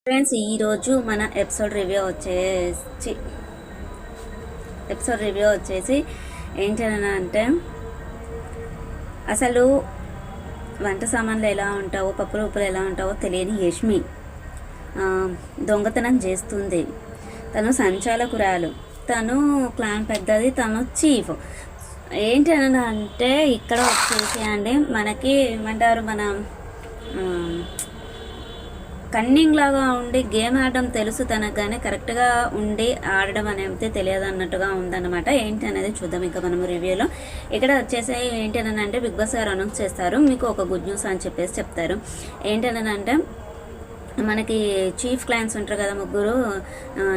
Friends, ఈరోజు మన episode review వచ్చేసి ఏంటంటే అసలు వంట సామాన్లు ఎలా ఉంటావో, పప్పు రూపులు ఎలా ఉంటావో తెలియని యష్మి దొంగతనం చేస్తుంది. తను సంచాలకురాలు, తను క్లాన్ పెద్దది, తను చీఫ్. ఏంటంటే ఇక్కడ వచ్చేసి అండి మనకి ఏమంటారు, మన కన్నింగ్ లాగా ఉండి గేమ్ ఆడడం తెలుసు తనకు, కానీ కరెక్ట్గా ఉండి ఆడడం అనేది తెలియదు అన్నట్టుగా ఉందన్నమాట. ఏంటి అనేది చూద్దాం ఇంకా మనము రివ్యూలో. ఇక్కడ వచ్చేసి ఏంటి అంటే బిగ్ బాస్ గారు అనౌన్స్ చేస్తారు, మీకు ఒక గుడ్ న్యూస్ అని చెప్పేసి చెప్తారు. ఏంటంటే మనకి చీఫ్ క్లయింట్స్ ఉంటారు కదా, ముగ్గురు,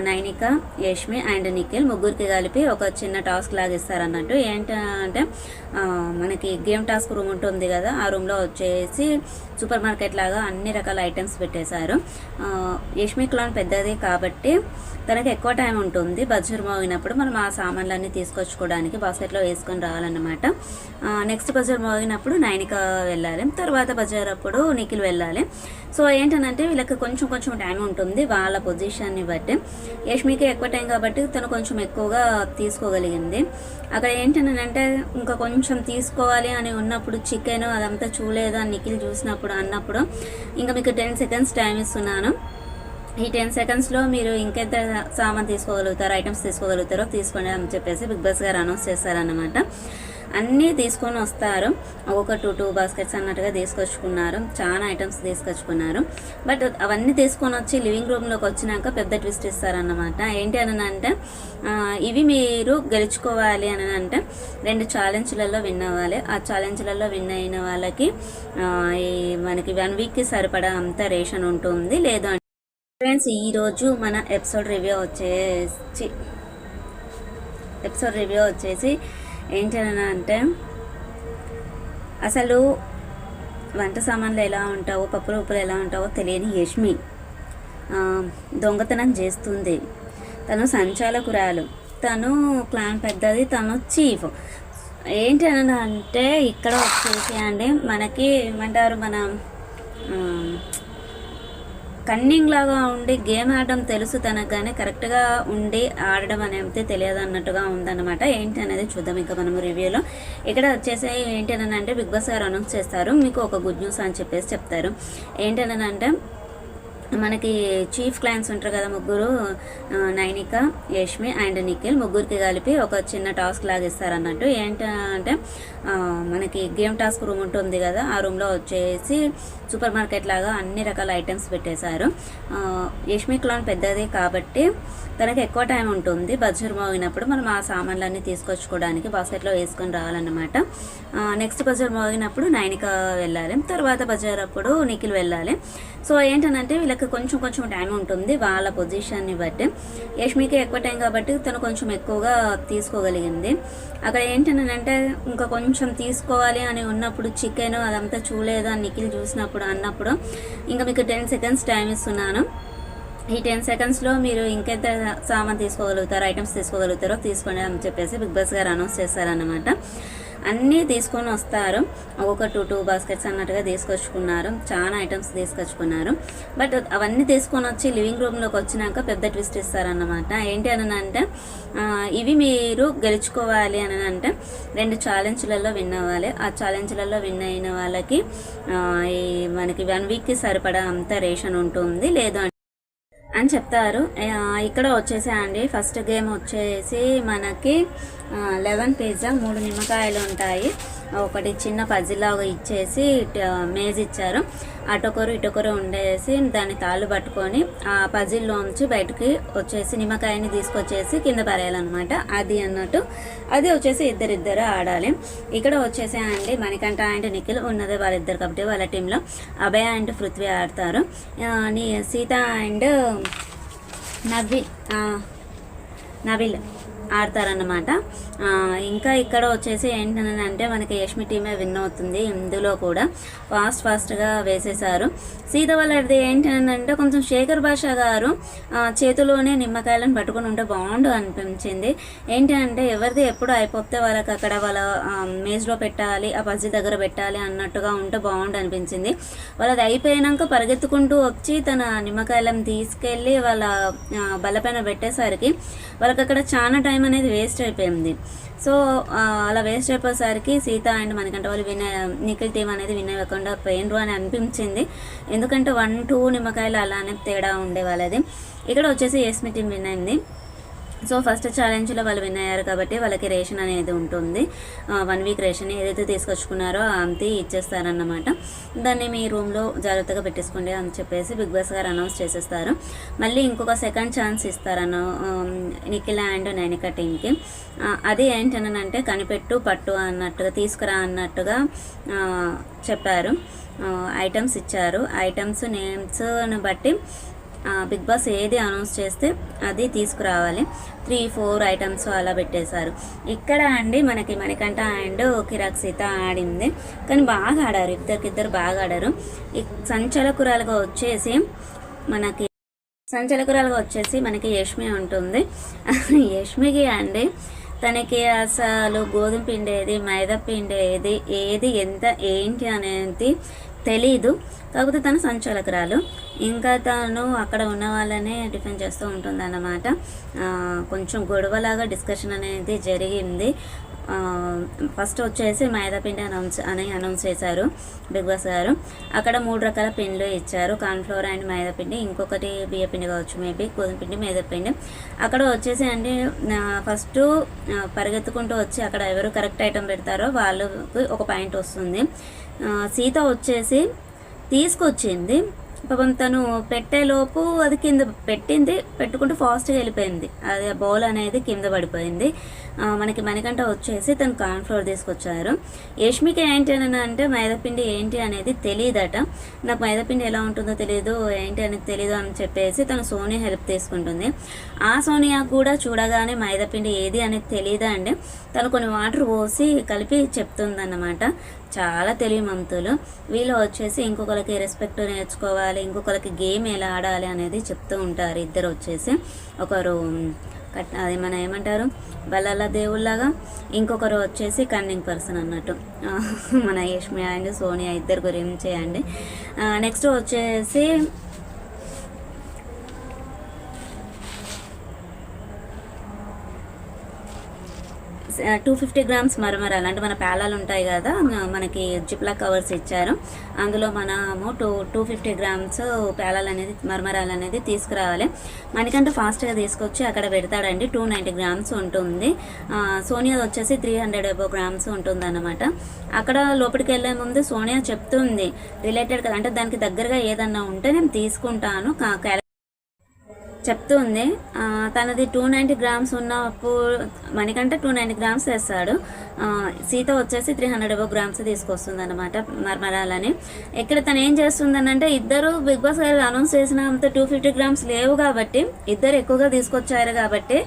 నైనిక, యష్మి అండ్ నిఖిల్, ముగ్గురికి కలిపి ఒక చిన్న టాస్క్ లాగా ఇస్తారన్నట్టు. ఏంటంటే మనకి గేమ్ టాస్క్ రూమ్ ఉంటుంది కదా, ఆ రూమ్లో వచ్చేసి సూపర్ మార్కెట్ లాగా అన్ని రకాల ఐటమ్స్ పెట్టేశారు. యష్మి క్లాన్ పెద్దది కాబట్టి తనకి ఎక్కువ టైం ఉంటుంది. బజార్ మోగినప్పుడు మనం ఆ సామాన్లన్నీ తీసుకొచ్చుకోవడానికి బాస్కెట్లో వేసుకొని రావాలన్నమాట. నెక్స్ట్ బజార్ మోగినప్పుడు నైనిక వెళ్ళాలి, తర్వాత బజార్ అప్పుడు నిఖిల్ వెళ్ళాలి. సో ఏంటంటే వీళ్ళకి కొంచెం టైం ఉంటుంది వాళ్ళ పొజిషన్ని బట్టి. యష్మికి ఎక్కువ టైం కాబట్టి తను కొంచెం ఎక్కువగా తీసుకోగలిగింది. అక్కడ ఏంటంటే ఇంకా కొంచెం తీసుకోవాలి అని ఉన్నప్పుడు చికెన్ అదంతా చూడలేదు అని నిఖిల్ చూసినప్పుడు అన్నప్పుడు ఇంకా మీకు 10 seconds టైం ఇస్తున్నాను. ఈ 10 secondsలో మీరు ఇంకెంత సామాన్ తీసుకోగలుగుతారో, ఐటమ్స్ తీసుకోగలుగుతారో తీసుకోండి అని చెప్పేసి బిగ్ బాస్ గారు అనౌన్స్ చేశారన్నమాట. అన్నీ తీసుకొని వస్తారు, ఒక 2 బాస్కెట్స్ అన్నట్టుగా తీసుకొచ్చుకున్నారు. చాలా ఐటమ్స్ తీసుకొచ్చుకున్నారు. బట్ అవన్నీ తీసుకొని వచ్చి లివింగ్ రూమ్లోకి వచ్చినాక పెద్ద ట్విస్ట్ ఇస్తారన్నమాట. ఏంటి అని అంటే ఇవి మీరు గెలుచుకోవాలి అని అంటే 2 ఛాలెంజ్లలో విన్ అవ్వాలి. ఆ ఛాలెంజ్లలో విన్ అయిన వాళ్ళకి మనకి 1 వీక్కి సరిపడా అంత రేషన్ ఉంటుంది. లేదు అంటే ఫ్రెండ్స్, ఈరోజు మన ఎపిసోడ్ రివ్యూ వచ్చేసి ఏంటంటే అసలు వంట సామాన్లు ఎలా ఉంటావో, పప్పు రూపులు ఎలా ఉంటావో తెలియని యష్మి దొంగతనం చేస్తుంది. తను సంచాలకురాలు, తను క్లాన్ పెద్దది, తను చీఫ్. ఏంటంటే ఇక్కడ వచ్చేసి అండి మనకి ఏమంటారు, మన కన్నింగ్ లాగా ఉండి గేమ్ ఆడడం తెలుసు తనకు, కానీ కరెక్ట్గా ఉండి ఆడడం అనేది తెలియదు అన్నట్టుగా ఉందన్నమాట. ఏంటి అనేది చూద్దాం ఇంకా మనము రివ్యూలో. ఇక్కడ వచ్చేసి ఏంటంటే బిగ్ బాస్ గారు అనౌన్స్ చేస్తారు, మీకు ఒక గుడ్ న్యూస్ అని చెప్పేసి చెప్తారు. ఏంటంటే మనకి చీఫ్ క్లయింట్స్ ఉంటారు కదా, ముగ్గురు, నైనిక, యష్మి అండ్ నిఖిల్, ముగ్గురికి కలిపి ఒక చిన్న టాస్క్ లాగా ఇస్తారన్నట్టు. ఏంటంటే మనకి గేమ్ టాస్క్ రూమ్ ఉంటుంది కదా, ఆ రూమ్లో వచ్చేసి సూపర్ మార్కెట్ లాగా అన్ని రకాల ఐటమ్స్ పెట్టేశారు. యష్మి క్లాన్ పెద్దది కాబట్టి తనకి ఎక్కువ టైం ఉంటుంది. బజార్ మోగినప్పుడు మనం ఆ సామాన్లన్నీ తీసుకొచ్చుకోవడానికి బాస్కెట్లో వేసుకొని రావాలన్నమాట. నెక్స్ట్ బజార్ మోగినప్పుడు నైనిక వెళ్ళాలి, తర్వాత బజార్ అప్పుడు నిఖిల్ వెళ్ళాలి. సో ఏంటంటే వీళ్ళకి కొంచెం టైం ఉంటుంది వాళ్ళ పొజిషన్ని బట్టి. యష్మికి ఎక్కువ టైం కాబట్టి తను కొంచెం ఎక్కువగా తీసుకోగలిగింది. అక్కడ ఏంటంటే ఇంకా కొంచెం తీసుకోవాలి అని ఉన్నప్పుడు చికెన్ అదంతా చూడలేదు అని నిఖిల్ చూసినప్పుడు అన్నప్పుడు ఇంకా మీకు 10 seconds టైం ఇస్తున్నాను. ఈ 10 secondsలో మీరు ఇంకెంత సామాన్ తీసుకోగలుగుతారో, ఐటమ్స్ తీసుకోగలుగుతారో తీసుకోండి అని చెప్పేసి బిగ్ బాస్ గారు అనౌన్స్ చేశారన్నమాట. అన్నీ తీసుకొని వస్తారు, ఒక 2 బాస్కెట్స్ అన్నట్టుగా తీసుకొచ్చుకున్నారు. చాలా ఐటమ్స్ తీసుకొచ్చుకున్నారు. బట్ అవన్నీ తీసుకొని వచ్చి లివింగ్ రూమ్లోకి వచ్చినాక పెద్ద ట్విస్ట్ ఇస్తారన్నమాట. ఏంటి అని అంటే ఇవి మీరు గెలుచుకోవాలి అని అంటే 2 ఛాలెంజ్లలో విన్ అవ్వాలి. ఆ ఛాలెంజ్లలో విన్ అయిన వాళ్ళకి మనకి 1 వీక్కి సరిపడా అంత రేషన్ ఉంటుంది. లేదు అని చెప్తారు. ఇక్కడ వచ్చేసి అండి ఫస్ట్ గేమ్ వచ్చేసి మనకి 11 పిజ్జా, 3 నిమ్మకాయలు ఉంటాయి, ఒకటి చిన్న పజిలాగా ఇచ్చేసి మేజ్ ఇచ్చారు. అటొకరు ఇటొకరు ఉండేసి దాన్ని తాళ్ళు పట్టుకొని ఆ పజిల్లోంచి బయటకి వచ్చేసి నిమ్మకాయని తీసుకొచ్చేసి కింద పరేయాలన్నమాట. అది అన్నట్టు అది వచ్చేసి ఇద్దరిద్దరు ఆడాలి. ఇక్కడ వచ్చేసి అండి మణికంఠ అండ్ నిఖిల్ ఉన్నది వాళ్ళిద్దరు కాబట్టి వాళ్ళ టీంలో అభయ అండ్ పృథ్వీ ఆడతారు. సీత అండ్ నబిల్ ఆడతారన్నమాట. ఇంకా ఇక్కడ వచ్చేసి ఏంటంటే మనకి యష్మి టీమే విన్ అవుతుంది. ఇందులో కూడా ఫాస్ట్గా వేసేసారు. సీత వాళ్ళది ఏంటంటే కొంచెం శేఖర్ భాష గారు చేతిలోనే నిమ్మకాయలను పట్టుకుని ఉంటే బాగుండు అనిపించింది. ఏంటంటే ఎవరిది ఎప్పుడు అయిపోతే వాళ్ళకి అక్కడ వాళ్ళ మేజ్లో పెట్టాలి, ఆ పజ్జి దగ్గర పెట్టాలి అన్నట్టుగా ఉంటే బాగుండు అనిపించింది. వాళ్ళది అయిపోయాక పరిగెత్తుకుంటూ వచ్చి తన నిమ్మకాయలను తీసుకెళ్ళి వాళ్ళ బల్లపైన పెట్టేసరికి వాళ్ళకి అక్కడ చాలా టైం అనేది వేస్ట్ అయిపోయింది. సో అలా వేస్ట్ అయిపోయేసరికి సీత అండ్ మనకంటే వాళ్ళు నిఖిల్ టీం అనేది విన్ అవ్వకుండా పోయినరు అని అనిపించింది. ఎందుకంటే 1-2 నిమ్మకాయలు అలానే తేడా ఉండే వాళ్ళది. ఇక్కడ వచ్చేసి యష్మి టీం విన్ అయింది. సో ఫస్ట్ ఛాలెంజ్లో వాళ్ళు విన్ అయ్యారు కాబట్టి వాళ్ళకి రేషన్ అనేది ఉంటుంది. 1 వీక్ రేషన్ ఏదైతే తీసుకొచ్చుకున్నారో అంతే ఇచ్చేస్తారన్నమాట. దాన్ని మీ రూమ్లో జాగ్రత్తగా పెట్టేసుకోండి అని చెప్పేసి బిగ్ బాస్ గారు అనౌన్స్ చేసేస్తారు. మళ్ళీ ఇంకొక సెకండ్ ఛాన్స్ ఇస్తారన్న నిఖిల్ అండ్ నైనిక టీంకి. అది ఏంటనంటే కనిపెట్టు పట్టు అన్నట్టుగా తీసుకురా అన్నట్టుగా చెప్పారు. ఐటమ్స్ ఇచ్చారు. ఐటమ్స్ నేమ్స్ని బట్టి బిగ్ బాస్ ఏది అనౌన్స్ చేస్తే అది తీసుకురావాలి. 3-4 ఐటమ్స్ అలా పెట్టేశారు. ఇక్కడ అండి మనకి మణికంఠ అండ్ కిరాక్ సీత ఆడింది, కానీ బాగా ఆడారు. ఇద్దరు బాగా ఆడారు. సంచలకురాలుగా వచ్చేసి మనకి యష్మి ఉంటుంది. యష్మికి అండి తనకి అసలు గోధుమ పిండి ఏది, మైదా పిండి ఏది ఎంత ఏంటి అనేది తెలీదు. కాకపోతే తను సంచాలకురాలు. ఇంకా తను అక్కడ ఉన్న వాళ్ళనే డిఫెండ్ చేస్తూ ఉంటుంది అన్నమాట. కొంచెం గొడవలాగా డిస్కషన్ అనేది జరిగింది. ఫస్ట్ వచ్చేసి మైదాపిండి అనౌన్స్ చేశారు బిగ్ బాస్ గారు. అక్కడ 3 రకాల పిండిలు ఇచ్చారు, కార్న్ఫ్లోర్ అండ్ మైదాపిండి, ఇంకొకటి బియ్యపిండి కావచ్చు, మేబీ గోధుమ పిండి మైదాపిండి. అక్కడ వచ్చేసి అంటే ఫస్ట్ పరిగెత్తుకుంటూ వచ్చి అక్కడ ఎవరు కరెక్ట్ ఐటమ్ పెడతారో వాళ్ళకి ఒక పాయింట్ వస్తుంది. సీత వచ్చేసి తీసుకొచ్చింది, పాపం తను పెట్టేలోపు అది కింద పెట్టుకుంటూ ఫాస్ట్గా వెళ్ళిపోయింది. అది బౌల్ అనేది కింద పడిపోయింది. మనకి మణికంఠ వచ్చేసి తను కార్న్ఫ్లోర్ తీసుకొచ్చారు. యష్మికి ఏంటి అని అంటే మైదాపిండి ఏంటి అనేది తెలియదట. నాకు మైదాపిండి ఎలా ఉంటుందో తెలియదు, ఏంటి అనేది తెలియదు అని చెప్పేసి తను సోనియా హెల్ప్ తీసుకుంటుంది. ఆ సోనియా కూడా చూడగానే మైదాపిండి ఏది అనేది తెలియదా అండి. తను కొన్ని వాటర్ పోసి కలిపి చెప్తుందన్నమాట. చాలా తెలివిమంతులు వీళ్ళు. వచ్చేసి ఇంకొకరికి రెస్పెక్ట్ నేర్చుకోవాలి, ఇంకొకరికి గేమ్ ఎలా ఆడాలి అనేది చెప్తూ ఉంటారు. ఇద్దరు వచ్చేసి ఒకరు అది మన ఏమంటారు బల్లల దేవుళ్ళగా, ఇంకొకరు వచ్చేసి కన్నింగ్ పర్సన్ అన్నట్టు. మన యష్మి అండ్ సోనియా ఇద్దరు గురించి అండి. నెక్స్ట్ వచ్చేసి 250 గ్రామ్స్ మరమరాలు అంటే మన పేలాలు ఉంటాయి కదా, మనకి జిప్లా కవర్స్ ఇచ్చారు. అందులో మనము 250 గ్రామ్స్ పేలాలు అనేది మరమరాలు అనేది తీసుకురావాలి. మనకంటే ఫాస్ట్గా తీసుకొచ్చి అక్కడ పెడతాడండి. 290 గ్రామ్స్ ఉంటుంది. సోనియా వచ్చేసి 300 అబౌవ్ గ్రామ్స్ ఉంటుంది అన్నమాట. అక్కడ లోపలికి వెళ్ళే ముందు సోనియా చెప్తుంది రిలేటెడ్ కదా, అంటే దానికి దగ్గరగా ఏదన్నా ఉంటే నేను తీసుకుంటాను చెప్తుంది. తనది 290 గ్రామ్స్ ఉన్నప్పుడు మనకంటే 290 గ్రామ్స్ వేస్తాడు. సీత వచ్చేసి 300 అబౌవ్ గ్రామ్స్ తీసుకొస్తుంది అనమాట మరమరాలని. ఇక్కడ తను ఏం చేస్తుందనంటే ఇద్దరు బిగ్ బాస్ గారు అనౌన్స్ చేసినంత 250 గ్రామ్స్ లేవు కాబట్టి, ఇద్దరు ఎక్కువగా తీసుకొచ్చారు కాబట్టి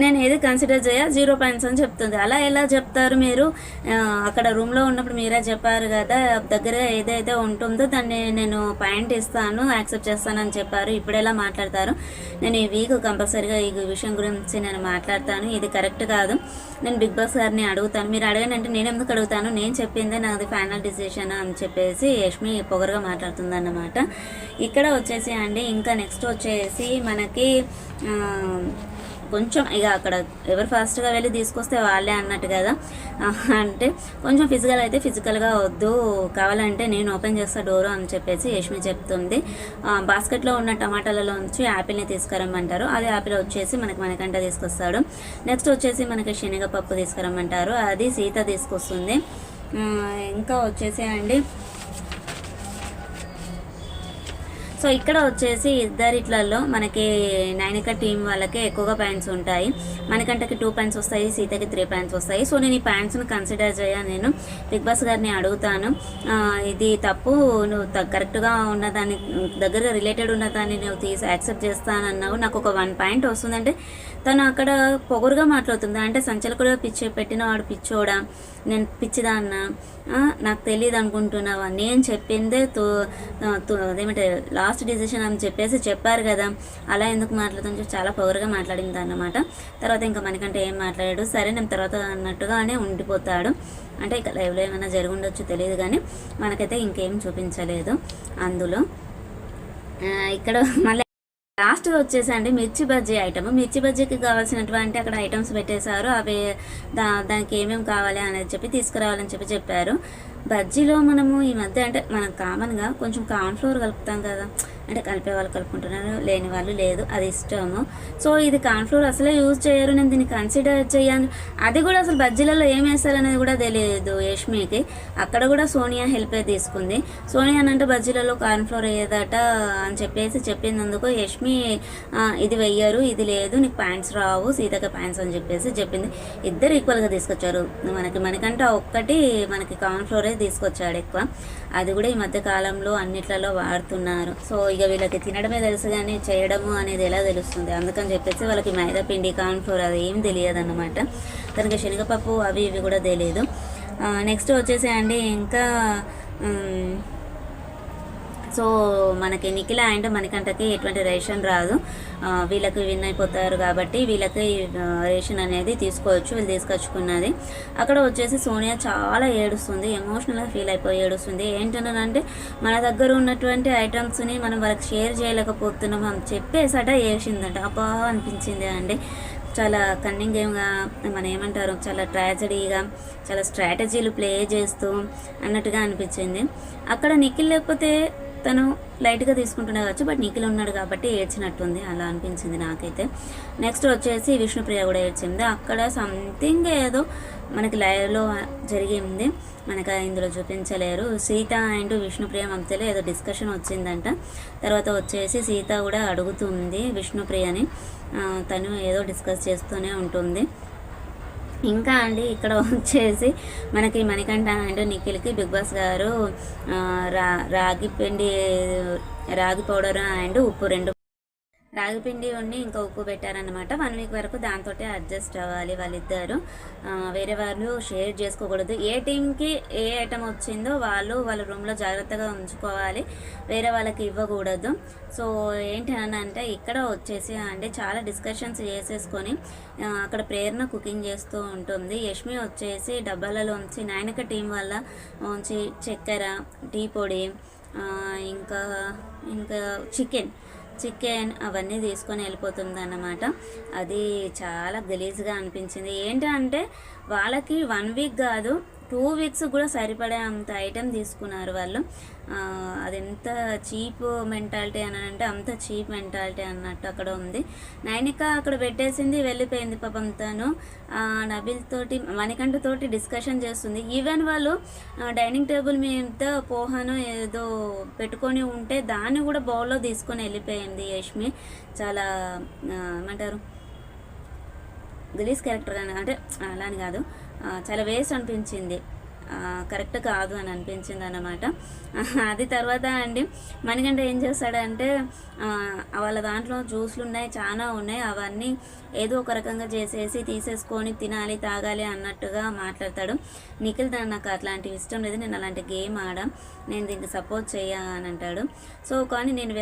నేను ఏది కన్సిడర్ చేయ 0 పాయింట్స్ అని చెప్తుంది. అలా ఎలా చెప్తారు మీరు? అక్కడ రూమ్లో ఉన్నప్పుడు మీరే చెప్పారు కదా, దగ్గర ఏదైతే ఉంటుందో దాన్ని నేను పాయింట్ ఇస్తాను, యాక్సెప్ట్ చేస్తానని చెప్పారు. ఇప్పుడు ఎలా మాట్లాడతారు? నేను ఈ వీక్ కంపల్సరీగా ఈ విషయం గురించి నేను మాట్లాడతాను. ఇది కరెక్ట్ కాదు. నేను బిగ్ బాస్ గారిని అడుగుతాను. మీరు అడగండి అంటే నేను ఎందుకు అడుగుతాను? నేను చెప్పిందే నాది ఫైనల్ డిసిషన్ అని చెప్పేసి యష్మి పొగరుగా మాట్లాడుతుంది అన్నమాట. ఇక్కడ వచ్చేసి అండి ఇంకా నెక్స్ట్ వచ్చేసి మనకి కొంచెం ఇక అక్కడ ఎవరు ఫాస్ట్గా వెళ్ళి తీసుకొస్తే వాళ్ళే అన్నట్టు కదా. అంటే కొంచెం ఫిజికల్గా వద్దు, కావాలంటే నేను ఓపెన్ చేస్తా డోరు అని చెప్పేసి యష్మి చెప్తుంది. బాస్కెట్లో ఉన్న టమాటాలలోంచి యాపిల్ని తీసుకురమ్మంటారు. అది యాపిల్ వచ్చేసి మనకంట తీసుకొస్తాడు. నెక్స్ట్ వచ్చేసి మనకి శనగపప్పు తీసుకురమ్మంటారు, అది సీత తీసుకొస్తుంది. ఇంకా వచ్చేసి అండి సో ఇక్కడ వచ్చేసి ఇద్దరిట్లలో మనకి నైనిక టీం వాళ్ళకి ఎక్కువగా పాయింట్స్ ఉంటాయి. మణికంఠకి 2 పాయింట్స్ వస్తాయి, సీతకి 3 పాయింట్స్ వస్తాయి. సో నేను ఈ పాయింట్స్ను కన్సిడర్ నేను బిగ్ బాస్ గారిని అడుగుతాను, ఇది తప్పు, నువ్వు కరెక్ట్గా ఉన్నదాన్ని దగ్గరగా రిలేటెడ్ ఉన్నదాన్ని నువ్వు యాక్సెప్ట్ చేస్తానన్నావు, నాకు ఒక 1 పాయింట్ వస్తుందంటే తను అక్కడ పొగరుగా మాట్లాడుతుంది. అంటే సంచలు కూడా పెట్టిన వాడు పిచ్చోడా, నేను పిచ్చిదాన్నా, నాకు తెలియదు అనుకుంటున్నావా, నేను చెప్పిందే అదేమంటే లాస్ట్ డిసిషన్ అని చెప్పారు కదా, అలా ఎందుకు మాట్లాడుతుంటే చాలా పొగరుగా మాట్లాడింది అన్నమాట. తర్వాత ఇంకా మనకంటే ఏం మాట్లాడాడు, సరే నేను తర్వాత అన్నట్టుగానే ఉండిపోతాడు. అంటే ఇక లైవ్లో ఏమైనా జరిగి ఉండొచ్చు తెలియదు, కానీ మనకైతే ఇంకేం చూపించలేదు అందులో. ఇక్కడ మళ్ళీ లాస్ట్ వచ్చేసి అండి మిర్చి బజ్జీ ఐటమ్. మిర్చి బజ్జీకి కావాల్సినటువంటి అక్కడ ఐటమ్స్ పెట్టేశారు. అవి దానికి ఏమేమి కావాలి అనేది తీసుకురావాలని చెప్పారు. బజ్జీలో మనము ఈ మధ్య అంటే మనం కామన్గా కొంచెం కార్న్ఫ్లోర్ కలుపుతాం కదా, అంటే కలిపే వాళ్ళు కలుపుకుంటున్నారు, లేని వాళ్ళు లేదు, అది ఇష్టము. సో ఇది కార్న్ఫ్లోర్ అసలే యూజ్ చేయరు, నేను దీన్ని కన్సిడర్ చేయను. అది కూడా అసలు బజ్జీలలో ఏం వేస్తారనేది కూడా తెలియదు యష్మికి. అక్కడ కూడా సోనియా హెల్ప్ తీసుకుంది. సోనియా అంటే బజ్జీలలో కార్న్ఫ్లోర్ వేయదట అని చెప్పినందుకు యష్మి ఇది వెయ్యరు, ఇది లేదు, నీకు ప్యాంట్స్ రావు, సీతకి ప్యాంట్స్ అని చెప్పింది. ఇద్దరు ఈక్వల్గా తీసుకొచ్చారు. మనకంటే ఒక్కటి మనకి కార్న్ఫ్లోరే తీసుకొచ్చాడు ఎక్కువ. అది కూడా ఈ మధ్య కాలంలో అన్నిట్లలో వాడుతున్నారు. సో ఇక వీళ్ళకి తినడమే తెలుసు కానీ చేయడము అనేది ఎలా తెలుస్తుంది, అందుకని వాళ్ళకి మైదా పిండి కార్న్ఫ్లోర్ అది ఏం తెలియదు అన్నమాట. తనకి శనగపప్పు అవి ఇవి కూడా తెలియదు. నెక్స్ట్ వచ్చేసి అండి ఇంకా సో మనకి నిఖిల అండ్ మణికంఠకి ఎటువంటి రేషన్ రాదు, వీళ్ళకి విన్ అయిపోతారు కాబట్టి వీళ్ళకి రేషన్ అనేది తీసుకోవచ్చు, వీళ్ళు తీసుకొచ్చుకున్నది. అక్కడ వచ్చేసి సోనియా చాలా ఏడుస్తుంది, ఎమోషనల్గా ఫీల్ అయిపోయి ఏడుస్తుంది. ఏంటంటే మన దగ్గర ఉన్నటువంటి ఐటమ్స్ని మనం వాళ్ళకి షేర్ చేయలేకపోతున్నాం అని చెప్పేసట ఏడ్చిందట. అబ్బా అనిపించింది అండి. చాలా కన్నింగ్ గేమ్గా మనం ఏమంటారు, చాలా ట్రాజడీగా, చాలా స్ట్రాటజీలు ప్లే చేస్తూ అన్నట్టుగా అనిపించింది. అక్కడ నిఖిల్ లేకపోతే తను లైట్గా తీసుకుంటున్నా కావచ్చు, బట్ నిఖిల్ ఉన్నాడు కాబట్టి ఏడ్చినట్టుంది, అలా అనిపించింది నాకైతే. నెక్స్ట్ వచ్చేసి విష్ణుప్రియ కూడా ఏడ్చింది. అక్కడ సంథింగ్ ఏదో మనకి లైవ్లో జరిగింది, మనకు ఇందులో చూపించలేరు. సీత అండ్ విష్ణుప్రియ మధ్యలో ఏదో డిస్కషన్ వచ్చిందంట. తర్వాత వచ్చేసి సీత కూడా అడుగుతుంది విష్ణుప్రియని, తను ఏదో డిస్కస్ చేస్తూనే ఉంటుంది. ఇంకా అండి ఇక్కడ వచ్చేసి మనకి మణికంఠ అండ్ నిఖిల్కి బిగ్ బాస్ గారు రాగి పౌడర్ అండ్ ఉప్పు రాగిపిండి ఉండి ఇంకా ఉప్పు పెట్టారనమాట. 1 వీక్ వరకు దాంతో అడ్జస్ట్ అవ్వాలి వాళ్ళిద్దరు, వేరే వాళ్ళు షేర్ చేసుకోకూడదు. ఏ టీంకి ఏ ఐటమ్ వచ్చిందో వాళ్ళ రూమ్లో జాగ్రత్తగా ఉంచుకోవాలి, వేరే వాళ్ళకి ఇవ్వకూడదు. సో ఏంటి అని అంటే ఇక్కడ వచ్చేసి అంటే చాలా డిస్కషన్స్ చేసేసుకొని అక్కడ ప్రేరణ కుకింగ్ చేస్తూ ఉంటుంది. యష్మి వచ్చేసి డబ్బాలలోంచి నైనిక టీం వల్ల ఉంచి చక్కెర, టీ పొడి, ఇంకా చికెన్ అవన్నీ తీసుకొని వెళ్ళిపోతుంది అన్నమాట. అది చాలా గలీజ్గా అనిపించింది. ఏంటంటే వాళ్ళకి 1 వీక్ కాదు 2 వీక్స్ కూడా సరిపడే అంత ఐటెం తీసుకున్నారు వాళ్ళు. అది ఎంత చీప్ మెంటాలిటీ అని అంటే అంత చీప్ మెంటాలిటీ అన్నట్టు అక్కడ ఉంది. నైనిక అక్కడ పెట్టేసింది, వెళ్ళిపోయింది పాపం. తను నబిల్ తోటి మణికంఠ తోటి డిస్కషన్ చేస్తుంది. ఈవెన్ వాళ్ళు డైనింగ్ టేబుల్ మీద పోహాను ఏదో పెట్టుకొని ఉంటే దాన్ని కూడా బౌల్లో తీసుకొని వెళ్ళిపోయింది యష్మి. చాలా ఏమంటారు గలీజ్ క్యారెక్టర్ అని, అంటే అలా అని కాదు, చాలా వేస్ట్ అనిపించింది, కరెక్ట్ కాదు అని అనిపించింది అన్నమాట. అది తర్వాత అండి మణికంఠ ఏం చేస్తాడంటే వాళ్ళ దాంట్లో జ్యూస్లు ఉన్నాయి, చాలా ఉన్నాయి, అవన్నీ ఏదో ఒక రకంగా తీసేసుకొని తినాలి తాగాలి అన్నట్టుగా మాట్లాడతాడు. నిఖిల్ నాకు అట్లాంటివి ఇష్టం లేదు, నేను అలాంటి గేమ్ నేను దీనికి సపోర్ట్ అని అంటాడు. సో కానీ నేను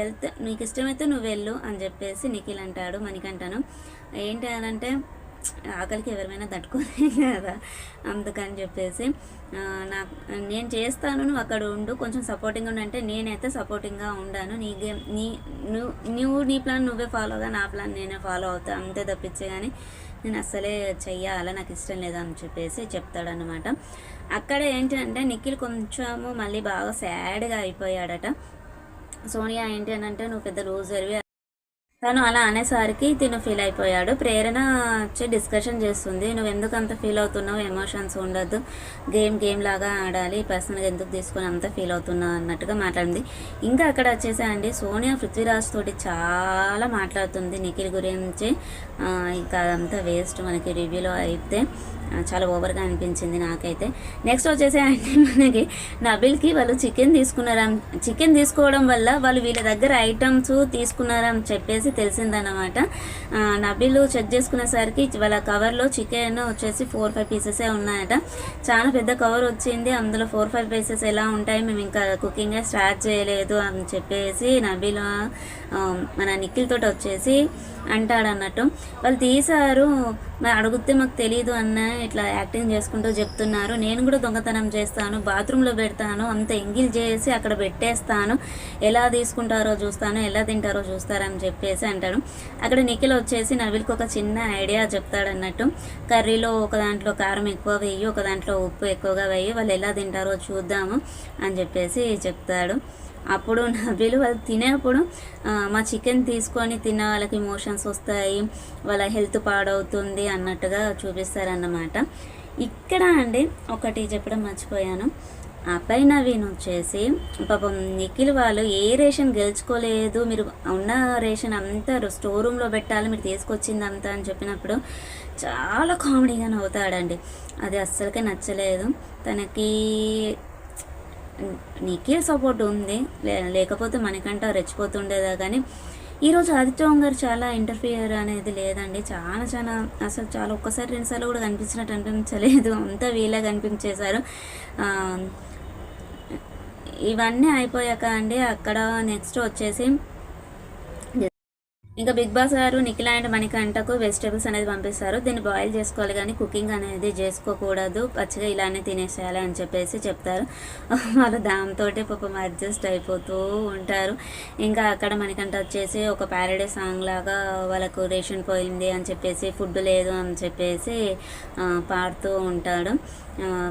నీకు ఇష్టమైతే నువ్వు వెళ్ళు అని చెప్పేసి నిఖిల్ అంటాడు మణికంఠను. ఏంటి అని అంటే ఆకలికి ఎవరైనా తట్టుకోలే కదా, అందుకని చెప్పేసి నేను చేస్తాను, నువ్వు అక్కడ ఉండు, కొంచెం సపోర్టింగ్గా ఉండంటే నేనైతే సపోర్టింగ్గా ఉండాను, నీ గేమ్ నువ్వు నీ ప్లాన్ నువ్వే ఫాలో అవుతా, నా ప్లాన్ నేనే ఫాలో అవుతా, అంతే తప్పించే కానీ నేను అస్సలే చెయ్యాలా, నాకు ఇష్టం లేదా అని చెప్పేసి చెప్తాడనమాట. అక్కడ ఏంటి అంటే నిఖిల్ కొంచెము మళ్ళీ బాగా సాడ్గా అయిపోయాడట. సోనియా ఏంటి అని అంటే నువ్వు పెద్ద లూజర్వి, తను అలా అనేసరికి తిను ఫీల్ అయిపోయాడు. ప్రేరణ వచ్చి డిస్కషన్ చేస్తుంది, నువ్వు ఎందుకు అంత ఫీల్ అవుతున్నావు, ఎమోషన్స్ ఉండద్దు, గేమ్ లాగా ఆడాలి, పర్సనల్గా ఎందుకు తీసుకొని అంత ఫీల్ అవుతున్నావు అన్నట్టుగా మాట్లాడింది. ఇంకా అక్కడ వచ్చేసండి సోనియా పృథ్వీరాజ్ తోటి చాలా మాట్లాడుతుంది నిఖిల్ గురించి. ఇంకా అదంతా వేస్ట్ మనకి రివ్యూలో అయితే చాలా ఓవర్గా అనిపించింది నాకైతే. నెక్స్ట్ వచ్చేసేయండి మనకి నబిల్కి వాళ్ళు చికెన్ తీసుకోవడం వల్ల వాళ్ళు వీళ్ళ దగ్గర ఐటమ్స్ తీసుకున్నారని చెప్పేసి తెలిసిందన్నమాట. నబిల్ చెక్ చేసుకునేసరికి వాళ్ళ కవర్లో చికెన్ వచ్చేసి 4-5 పీసెసే ఉన్నాయట. చాలా పెద్ద కవర్ వచ్చింది, అందులో 4-5 పీసెస్ ఎలా ఉంటాయి, మేము ఇంకా కుకింగే స్టార్ట్ చేయలేదు అని చెప్పేసి నబిల్ మన నిఖిల్ తోటి వచ్చేసి అంటాడన్నట్టు. వాళ్ళు తీశారు, మరి అడిగితే మాకు తెలియదు అన్న ఇట్లా యాక్టింగ్ చేసుకుంటూ చెప్తున్నారు, నేను కూడా దొంగతనం చేస్తాను, బాత్రూంలో పెడతాను, అంత ఎంగిల్ చేసి అక్కడ పెట్టేస్తాను, ఎలా తీసుకుంటారో చూస్తాను, ఎలా తింటారో చూస్తారని చెప్పేసి అంటాడు. అక్కడ నిఖిల్ వచ్చేసి నబిల్కి ఒక చిన్న ఐడియా చెప్తాడన్నట్టు. కర్రీలో ఒక దాంట్లో కారం ఎక్కువ వేయి, ఒక దాంట్లో ఉప్పు ఎక్కువగా వేయి, వాళ్ళు ఎలా తింటారో చూద్దాము అని చెప్పేసి చెప్తాడు. అప్పుడు నబిల్ వాళ్ళు తినేప్పుడు మా చికెన్ తీసుకొని తిన్న వాళ్ళకి మోషన్స్ వస్తాయి, వాళ్ళ హెల్త్ పాడవుతుంది అన్నట్టుగా చూపిస్తారన్నమాట. ఇక్కడ అండి ఒకటి చెప్పడం మర్చిపోయాను, అబ్బాయి నవీన్ వచ్చేసి పాపం నిఖిల్ వాళ్ళు ఏ రేషన్ గెలుచుకోలేదు, మీరు ఉన్న రేషన్ అంతా స్టోర్ రూమ్లో పెట్టాలి, మీరు తీసుకొచ్చింది అంతా అని చెప్పినప్పుడు చాలా కామెడీగా నవ్వుతాడండి. అది అస్సలకే నచ్చలేదు తనకి. నిఖిల్ సపోర్ట్ ఉంది, లేకపోతే మనకంట రెచ్చిపోతుండేదా. కానీ ఈరోజు ఆదిత్య గారు చాలా ఇంటర్ఫియర్ అనేది లేదండి, చాలా అసలు చాలా ఒక్కసారి 2 సార్లు కూడా కనిపించినట్టు అనిపించలేదు, అంతా వీళ్ళే కనిపించేశారు. ఇవన్నీ అయిపోయాక అండి అక్కడ నెక్స్ట్ వచ్చేసి ఇంకా బిగ్ బాస్ గారు నిఖిల్ అండ్ మణికంఠకు వెజిటేబుల్స్ అనేది పంపిస్తారు. దీన్ని బాయిల్ చేసుకోవాలి కానీ కుకింగ్ అనేది చేసుకోకూడదు, పచ్చిగా ఇలానే తినేసేయాలి అని చెప్పేసి చెప్తారు. వాళ్ళు దాంతో పాపం అడ్జస్ట్ అయిపోతూ ఉంటారు. ఇంకా అక్కడ మణికంఠ వచ్చేసి ఒక ప్యారడీ సాంగ్ లాగా వాళ్ళకు రేషన్ పోయింది అని చెప్పేసి, ఫుడ్ లేదు అని చెప్పేసి పాడుతూ ఉంటాడు.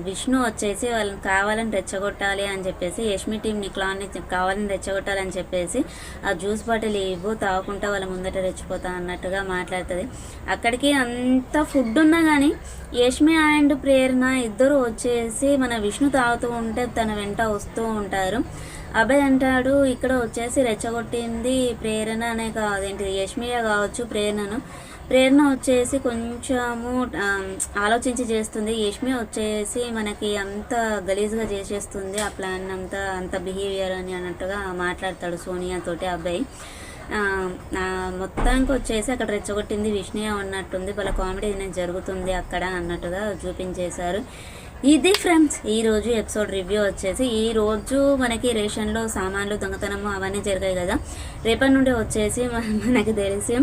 విష్ణు వచ్చేసి వాళ్ళని కావాలని రెచ్చగొట్టాలి అని చెప్పేసి, యష్మి టీం నిఖిలాన్ని కావాలని రెచ్చగొట్టాలని చెప్పేసి ఆ జ్యూస్ బాటిల్ ఇవ్వు, తాగుకుంటా వాళ్ళ ముందట రెచ్చిపోతా అన్నట్టుగా మాట్లాడుతుంది. అక్కడికి అంత ఫుడ్ ఉన్నా కానీ యష్మి అండ్ ప్రేరణ ఇద్దరు వచ్చేసి మన విష్ణు తాగుతూ ఉంటే తన వెంట వస్తూ ఉంటారు. అబ్బాయి అంటాడు ఇక్కడ వచ్చేసి రెచ్చగొట్టింది ప్రేరణ అనే కాదేంటి యష్మియే కావచ్చు ప్రేరణ వచ్చేసి కొంచెము ఆలోచించి చేస్తుంది, యష్మి వచ్చేసి మనకి అంత గలీజ్గా చేసేస్తుంది ఆ ప్లాన్ అంత బిహేవియర్ అని అన్నట్టుగా మాట్లాడతాడు సోనియాతోటి అబ్బాయి. మొత్తానికి వచ్చేసి అక్కడ రెచ్చగొట్టింది విష్ణుయే ఉన్నట్టుంది, వాళ్ళ కామెడీ అనేది జరుగుతుంది అక్కడ అన్నట్టుగా చూపించేశారు. ఇది ఫ్రెండ్స్ ఈరోజు ఎపిసోడ్ రివ్యూ వచ్చేసి. ఈరోజు మనకి రేషన్లో సామాన్లు దొంగతనము అవన్నీ జరిగాయి కదా, రేపటి నుండి వచ్చేసి మనకి తెలిసి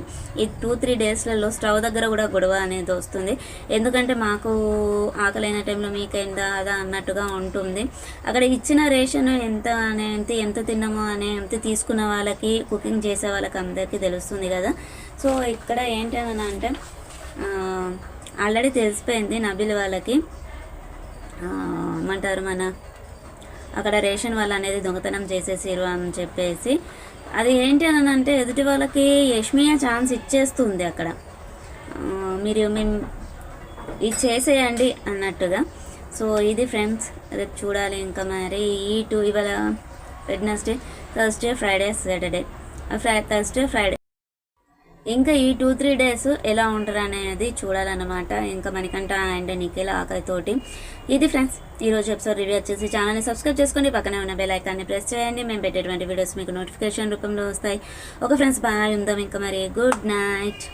ఈ 2-3 డేస్లలో స్టవ్ దగ్గర కూడా గొడవ అనేది వస్తుంది. ఎందుకంటే మాకు ఆకలైన టైంలో మీకైందా అదా అన్నట్టుగా ఉంటుంది. అక్కడ ఇచ్చిన రేషన్ ఎంత తిన్నామో ఎంత తీసుకున్న వాళ్ళకి, కుకింగ్ చేసే వాళ్ళకి అందరికీ తెలుస్తుంది కదా. సో ఇక్కడ ఏంటని అంటే ఆల్రెడీ తెలిసిపోయింది నబిల్ వాళ్ళకి ఏమంటారు మన అక్కడ రేషన్ వాళ్ళు అనేది దొంగతనం చేసేసారు అని చెప్పేసి. అది ఏంటి అని అంటే ఎదుటి వాళ్ళకి యష్మియా ఛాన్స్ ఇచ్చేస్తుంది అక్కడ, మేము ఇది చేసేయండి అన్నట్టుగా. సో ఇది ఫ్రెండ్స్, రేపు చూడాలి ఇంకా మరి ఇవాళ Wednesday, Thursday, Friday, Saturday, Thursday, Friday, ఇంకా ఈ 2-3 డేస్ ఎలా ఉంటారు అనేది చూడాలన్నమాట. ఇంకా మణికంఠ అండ్ నిఖిల్ ఆకలితోటి. ఇది ఫ్రెండ్స్ ఈరోజు ఎపిసోడ్ రివ్యూ వచ్చేసి. ఛానల్ని సబ్స్క్రైబ్ చేసుకోండి, పక్కనే ఉన్న బెల్ ఐకాన్ని ప్రెస్ చేయండి, మేము పెట్టేటువంటి వీడియోస్ మీకు నోటిఫికేషన్ రూపంలో వస్తాయి. ఓకే ఫ్రెండ్స్, బాయ్, ఉందాం ఇంకా మరి, గుడ్ నైట్.